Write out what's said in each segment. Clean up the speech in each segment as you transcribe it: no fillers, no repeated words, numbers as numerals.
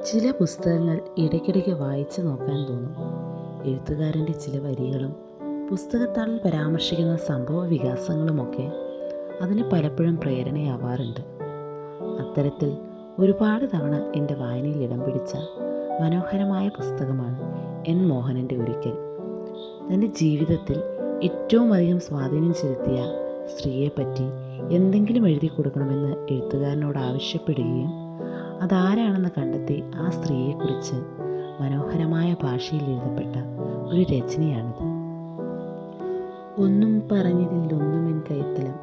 ചില പുസ്തകങ്ങൾ ഇടയ്ക്കിടയ്ക്ക് വായിച്ചു നോക്കാൻ തോന്നും. എഴുത്തുകാരൻ്റെ ചില വരികളും പുസ്തകത്താളിൽ പരാമർശിക്കുന്ന സംഭവ വികാസങ്ങളുമൊക്കെ അതിന് പലപ്പോഴും പ്രേരണയാവാറുണ്ട്. അത്തരത്തിൽ ഒരുപാട് തവണ എൻ്റെ വായനയിൽ ഇടം പിടിച്ച മനോഹരമായ പുസ്തകമാണ് എൻ മോഹനൻ്റെ ഒരിക്കൽ. തൻ്റെ ജീവിതത്തിൽ ഏറ്റവും അധികം സ്വാധീനം ചെലുത്തിയ സ്ത്രീയെപ്പറ്റി എന്തെങ്കിലും എഴുതി കൊടുക്കണമെന്ന് എഴുത്തുകാരനോട് ആവശ്യപ്പെടുകയും അതാരാണെന്ന് കണ്ടെത്തി ആ സ്ത്രീയെക്കുറിച്ച് മനോഹരമായ ഭാഷയിൽ എഴുതപ്പെട്ട ഒരു രചനയാണിത്. ഒന്നും പറഞ്ഞതിലൊന്നുമെൻ കൈത്തലം,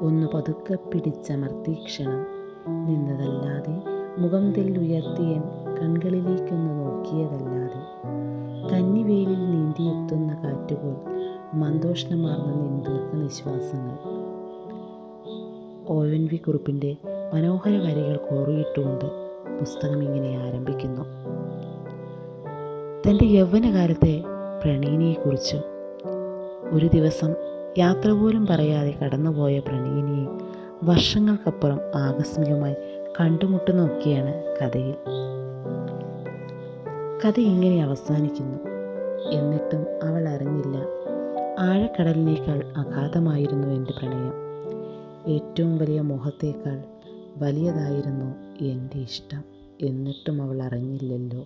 ഒന്ന് പതുക്കെ പിടിച്ചമർത്തീക്ഷണം നിന്നതല്ലാതെ, മുഖം തെല്ലുയർത്തിയൻ കൺകളിലേക്കൊന്ന് നോക്കിയതല്ലാതെ, കന്നിവേലിൽ നീന്തിയെത്തുന്ന കാറ്റുപോൽ മന്ദോഷ്ണമാർന്ന നിന്തീർത്ത നിശ്വാസങ്ങൾ. ONV കുറുപ്പിൻ്റെ മനോഹര വരികൾ കോറിയിട്ടുകൊണ്ട് പുസ്തകം ഇങ്ങനെ ആരംഭിക്കുന്നു. തൻ്റെ യൗവനകാലത്തെ പ്രണയിനിയെക്കുറിച്ചും. ഒരു ദിവസം യാത്ര പോലും പറയാതെ കടന്നുപോയ പ്രണയിനിയെ വർഷങ്ങൾക്കപ്പുറം ആകസ്മികമായി കണ്ടുമുട്ടുന്നൊക്കെയാണ് കഥയിൽ. കഥ ഇങ്ങനെ അവസാനിക്കുന്നു. എന്നിട്ടും അവൾ അറിഞ്ഞില്ല, ആഴക്കടലിനേക്കാൾ അഗാധമായിരുന്നു എൻ്റെ പ്രണയം. ഏറ്റവും വലിയ മോഹത്തേക്കാൾ വലിയതായിരുന്നു എൻ്റെ ഇഷ്ടം. എന്നിട്ടും അവൾ അറിഞ്ഞില്ലല്ലോ.